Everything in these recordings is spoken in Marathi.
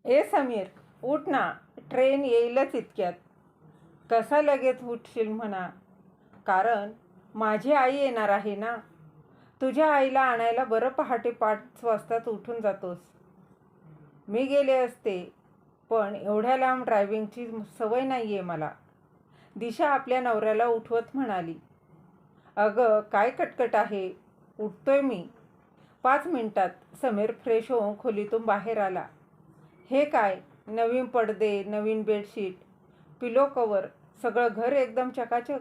ए समीर, उठ ना. ट्रेन येईलच इतक्यात. कसा लगेच उठशील म्हणा, कारण माझी आई येणार आहे ना. तुझ्या आईला आणायला बरं पहाटे 5 वाजताच उठून जातोस. मी गेले असते, पण एवढ्या लांब ड्रायव्हिंगची सवय नाही आहे मला. दिशा आपल्या नवऱ्याला उठवत म्हणाली. अगं काय कटकट आहे, उठतोय मी. 5 मिनिटात. समीर फ्रेश होऊन खोलीतून बाहेर आला. हे काय, नवीन पडदे, नवीन बेडशीट, पिलो कवर, सगळं घर एकदम चकाचक.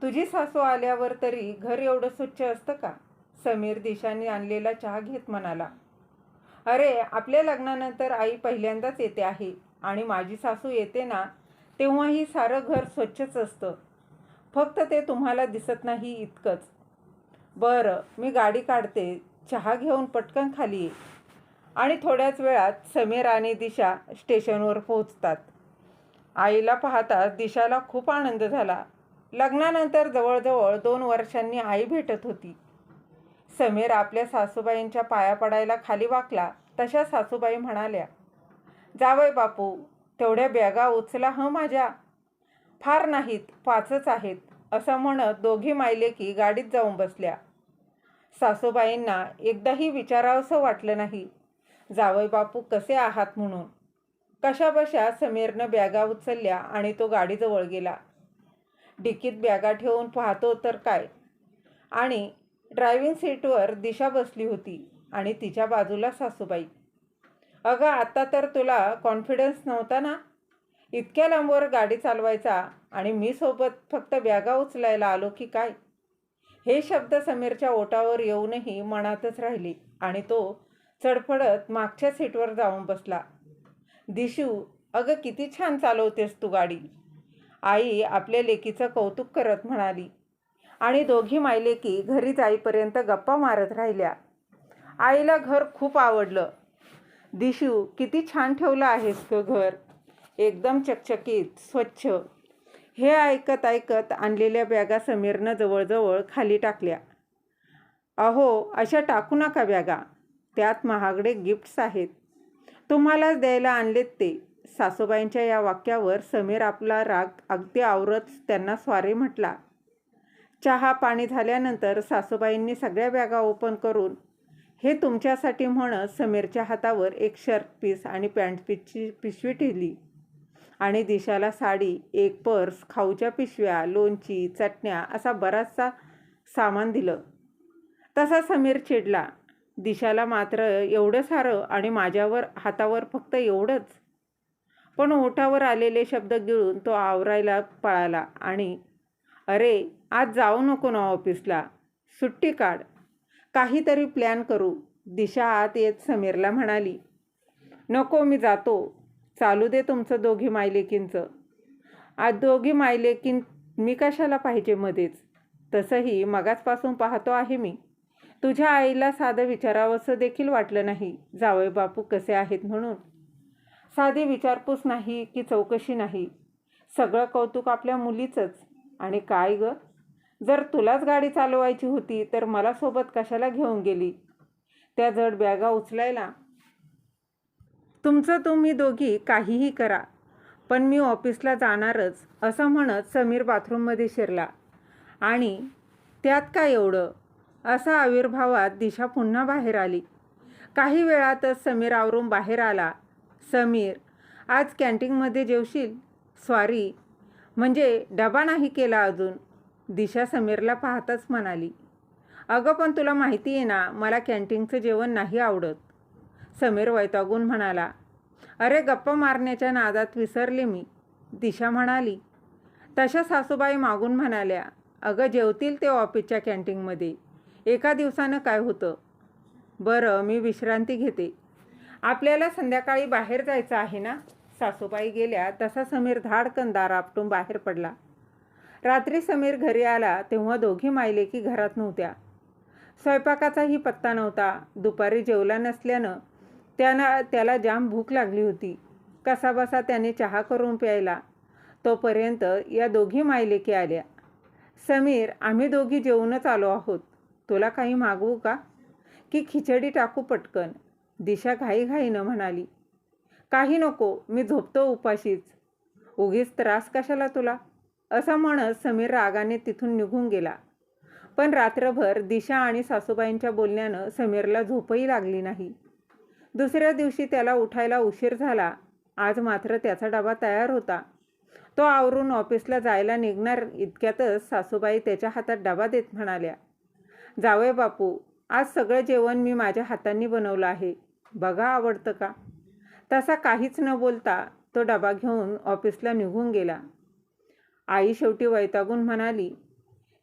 तुझी सासू आल्यावर तरी घर एवढं स्वच्छ असतं का? समीर दिशाने आणलेला चहा घेत म्हणाला. अरे, आपल्या लग्नानंतर आई पहिल्यांदाच येते आहे आणि माझी सासू येते ना, तेव्हाही सारं घर स्वच्छच असतं. फक्त ते तुम्हाला दिसत नाही इतकंच. बरं, मी गाडी काढते. चहा घेऊन पटकन खाली ये. आणि थोड्याच वेळात समीर आणि दिशा स्टेशनवर पोहोचतात. आईला पाहताच दिशाला खूप आनंद झाला. लग्नानंतर जवळजवळ 2 वर्षांनी आई भेटत होती. समीर आपल्या सासूबाईंच्या पाया पडायला खाली वाकला तशा सासूबाई म्हणाल्या, जावई बापू, तेवढ्या बॅगा उचला हं माझ्या. फार नाहीत, 5च आहेत, असं म्हणत दोघी मायलेकी गाडीत जाऊन बसल्या. सासूबाईंना एकदाही विचारावंसं वाटलं नाही, जावई बापू कसे आहात म्हणून. कशाबशा समीरनं बॅगा उचलल्या आणि तो गाडीजवळ गेला. डिकीत बॅगा ठेवून पाहतो तर काय, आणि ड्रायव्हिंग सीटवर दिशा बसली होती आणि तिच्या बाजूला सासूबाई. अगं, आता तर तुला कॉन्फिडन्स नव्हता ना, इतक्या लांबवर गाडी चालवायचा, आणि मी सोबत फक्त बॅगा उचलायला आलो की काय. हे शब्द समीरच्या ओठावर येऊनही मनातच राहिले आणि तो चडफडत मागच्या सीटवर जाऊन बसला. दिशू, अगं किती छान चालवतेस तू गाडी, आई आपल्या लेकीचं कौतुक करत म्हणाली. आणि दोघी मायलेकी घरी जाईपर्यंत गप्पा मारत राहिल्या. आईला घर खूप आवडलं. दिशू, किती छान ठेवलं आहेस ग घर, एकदम चकचकीत, स्वच्छ. हे ऐकत ऐकत आणलेल्या बॅगा समीरनं जवळजवळ खाली टाकल्या. अहो, अशा टाकू नका बॅगा, त्यात महागडे गिफ्ट्स आहेत. तुम्हालाच द्यायला आणलेत ते. सासूबाईंच्या या वाक्यावर समीर आपला राग अगदी आवरत त्यांना सॉरी म्हटला. चहा पाणी झाल्यानंतर सासूबाईंनी सगळ्या बॅगा ओपन करून हे तुमच्यासाठी म्हणत समीरच्या हातावर एक शर्ट पीस आणि पॅन्ट पीसची पिशवी ठेवली आणि दिशाला साडी, एक पर्स, खाऊच्या पिशव्या, लोणची, चटण्या असा बराचसा सामान दिलं. तसा समीर चिडला. दिशाला मात्र एवढं सारं आणि माझ्यावर हातावर फक्त एवढंच. पण ओठावर आलेले शब्द गिळून तो आवरायला पळाला आणि अरे, आज जाऊ नको ना ऑफिसला, सुट्टी काढ, काहीतरी प्लॅन करू. दिशा आत येत समीरला म्हणाली. नको, मी जातो. चालू दे तुमचं दोघी मायलेकींचं. आज दोघी मायलेकीन मी कशाला पाहिजे मध्येच. तसंही मगाचपासून पाहतो आहे मी. तुझ्या आईला साधं विचारावंसं देखील वाटलं नाही, जावई बापू कसे आहेत म्हणून. साधी विचारपूस नाही की चौकशी नाही, सगळं कौतुक आपल्या मुलीचंच. आणि काय ग, जर तुलाच गाडी चालवायची होती तर मला सोबत कशाला घेऊन गेली त्या जड बॅगा उचलायला. तुमचं तुम्ही दोघी काहीही करा, पण मी ऑफिसला जाणारच, असं म्हणत समीर बाथरूममध्ये शिरला. आणि त्यात काय एवढं, असा आविर्भावात दिशा पुन्हा बाहेर आली. काही वेळातच समीर आवरून बाहेर आला. समीर, आज कॅन्टीनमध्ये जेवशील? सॉरी, म्हणजे डबा नाही केला अजून, दिशा समीरला पाहतच म्हणाली. अगं, पण तुला माहिती आहे ना, मला कॅन्टीनचं जेवण नाही आवडत, समीर वैतागून म्हणाला. अरे, गप्पा मारण्याच्या नादात विसरले मी, दिशा म्हणाली. तशा सासूबाई मागून म्हणाल्या, अगं जेवतील ते ऑफिसच्या कॅन्टीनमध्ये, एका दिवसानं काय होतं. बरं, मी विश्रांती घेते, आपल्याला संध्याकाळी बाहेर जायचं आहे ना. सासूबाई गेल्या तसा समीर धाडकन दार आपटून बाहेर पडला. रात्री समीर घरी आला तेव्हा दोघी मायलेकी घरात नव्हत्या. स्वयंपाकाचाही पत्ता नव्हता. दुपारी जेवला नसल्यानं त्याला जाम भूक लागली होती. कसाबसा त्याने चहा करून प्यायला. तोपर्यंत या दोघी मायलेकी आल्या. समीर, आम्ही दोघी जेवूनच आलो आहोत, तुला काही मागवू का, की खिचडी टाकू पटकन, दिशा घाईघाईनं म्हणाली. काही नको, मी झोपतो उपाशीच. उगीच त्रास कशाला तुला, असं म्हणत समीर रागाने तिथून निघून गेला. पण रात्रभर दिशा आणि सासूबाईंच्या बोलण्यानं समीरला झोपही लागली नाही. दुसऱ्या दिवशी त्याला उठायला उशीर झाला. आज मात्र त्याचा डबा तयार होता. तो आवरून ऑफिसला जायला निघणार इतक्यातच सासूबाई त्याच्या हातात डबा देत म्हणाल्या, जावई बापू, आज सगळं जेवण मी माझ्या हातांनी बनवलं आहे, बघा आवडतं का. तसा काहीच न बोलता तो डबा घेऊन ऑफिसला निघून गेला. आई शेवटी वैतागून म्हणाली,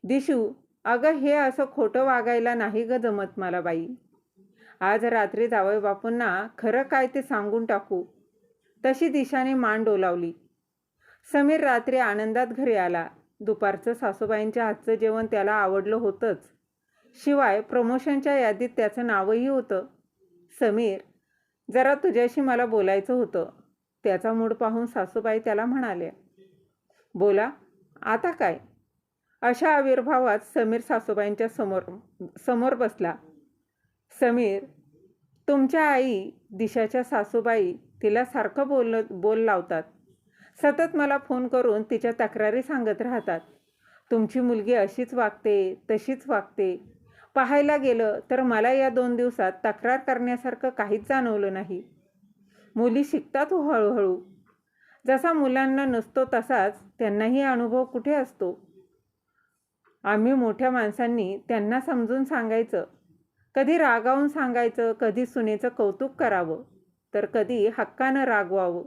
दिशू, अगं हे असं खोटं वागायला नाही ग जमत मला बाई. आज रात्री जावई बापूंना खरं काय ते सांगून टाकू. तशी दिशाने मान डोलावली. समीर रात्री आनंदात घरी आला. दुपारचं सासूबाईंच्या हातचं जेवण त्याला आवडलं होतंच. शिवाय प्रमोशनच्या यादीत त्याचं नावही होतं. समीर, जरा तुझ्याशी मला बोलायचं होतं. त्याचा मूड पाहून सासूबाई त्याला म्हणाल्या, बोला, आता काय. अशा आविर्भावात समीर सासूबाईंच्या समोर बसला. समीर, तुमच्या आई दिशाच्या सासूबाई तिला सारखं बोल लावतात. सतत मला फोन करून तिच्या तक्रारी सांगत राहतात. तुमची मुलगी अशीच वागते, तशीच वागते. पाहायला गेलं तर मला या 2 दिवसात तक्रार करण्यासारखं काहीच जाणवलं नाही. मुली शिकतात हो हळूहळू. जसा मुलांना नसतो तसाच त्यांनाही अनुभव कुठे असतो. आम्ही मोठ्या माणसांनी त्यांना समजून सांगायचं. कधी रागावून सांगायचं, कधी सुनेचं कौतुक करावं, तर कधी हक्कानं रागवावं.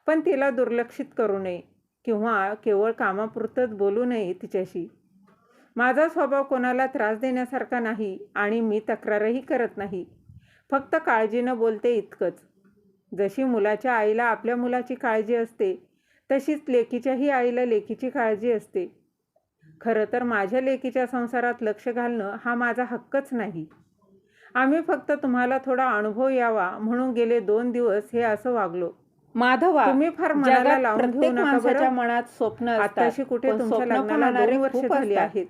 पण तिला दुर्लक्षित करू नये किंवा केवळ कामापुरतंच बोलू नये तिच्याशी. माझा स्वभाव कोणाला त्रास देण्यासारखा नाही आणि मी तक्रारही करत नाही. फक्त काळजीनं बोलते इतकंच. जशी मुलाच्या आईला आपल्या मुलाची काळजी असते, तशीच लेकीच्याही आईला लेकीची काळजी असते. खरं तर माझ्या लेकीच्या संसारात लक्ष घालणं हा माझा हक्कच नाही. आम्ही फक्त तुम्हाला थोडा अनुभव यावा म्हणून गेले 2 दिवस हे असं वागलो. माधवा, तुम्ही फार मनाला लावून घेऊ नका माणसाच्या बरं. मनात स्वप्न आताशी कुठे तुमच्या लग्नाला 2 वर्ष झाली आहेत.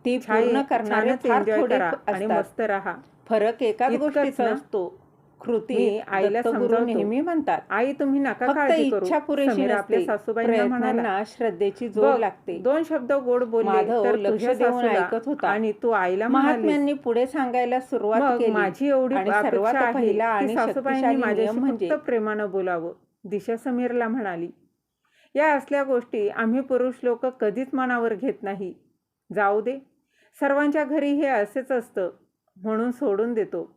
ती पूर्ण करणारे फार एन्जॉय थोडे करा आणि असतात. मस्त राहा. फरक एकाच इतकंच गोष्टीचा ना? असतो. कृती मी आईला दत्तगुरू समजावतो. नेहमी म्हणतात, आई तुम्ही नका फक्त काळजी करू. इच्छा पुरेशी समीर आपल्या नसते, सासूबाईंना म्हणाला, प्रयत्नांना श्रद्धेची जोड लागते. 2 शब्द गोड बोलले माधव तर लक्ष तुझ्या देऊन सासूला ऐकत होता. आणि तू आईला म्हणालीस. महात्म्यांनी पुढे सांगायला सुरुवात मग केली. माझी एवढी आणि सर्वात अपेक्षा आहे पहिला की आणि सासूबाईंनी शक्तिशाली माझ्याशी नियम म्हणजे फक्त प्रेमानं बोलावं. दिशा समीरला म्हणाली, या असल्या गोष्टी आम्ही पुरुष लोक कधीच मनावर घेत नाही. जाऊ दे, सर्वांच्या घरी हे असेच असतं म्हणून सोडून देतो.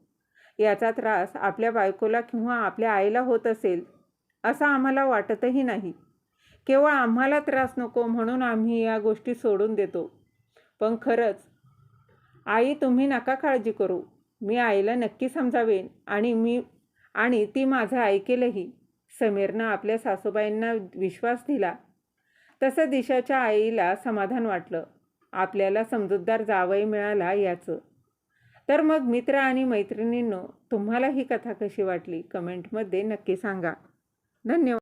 याचा त्रास आपल्या बायकोला किंवा आपल्या आईला होत असेल असं आम्हाला वाटतही नाही. केवळ आम्हाला त्रास नको म्हणून आम्ही या गोष्टी सोडून देतो. पण खरंच आई, तुम्ही नका काळजी करू. मी आईला नक्की समजावेन आणि ती माझं ऐकेलही. समीरनं आपल्या सासूबाईंना विश्वास दिला. तसं दिशाच्या आईला समाधान वाटलं. आपल्याला समजूतदार जावई मिळाला याचं. तर मग मित्र आणि मैत्रिणींनो, तुम्हाला ही कथा कशी वाटली कमेंटमध्ये नक्की सांगा. धन्यवाद.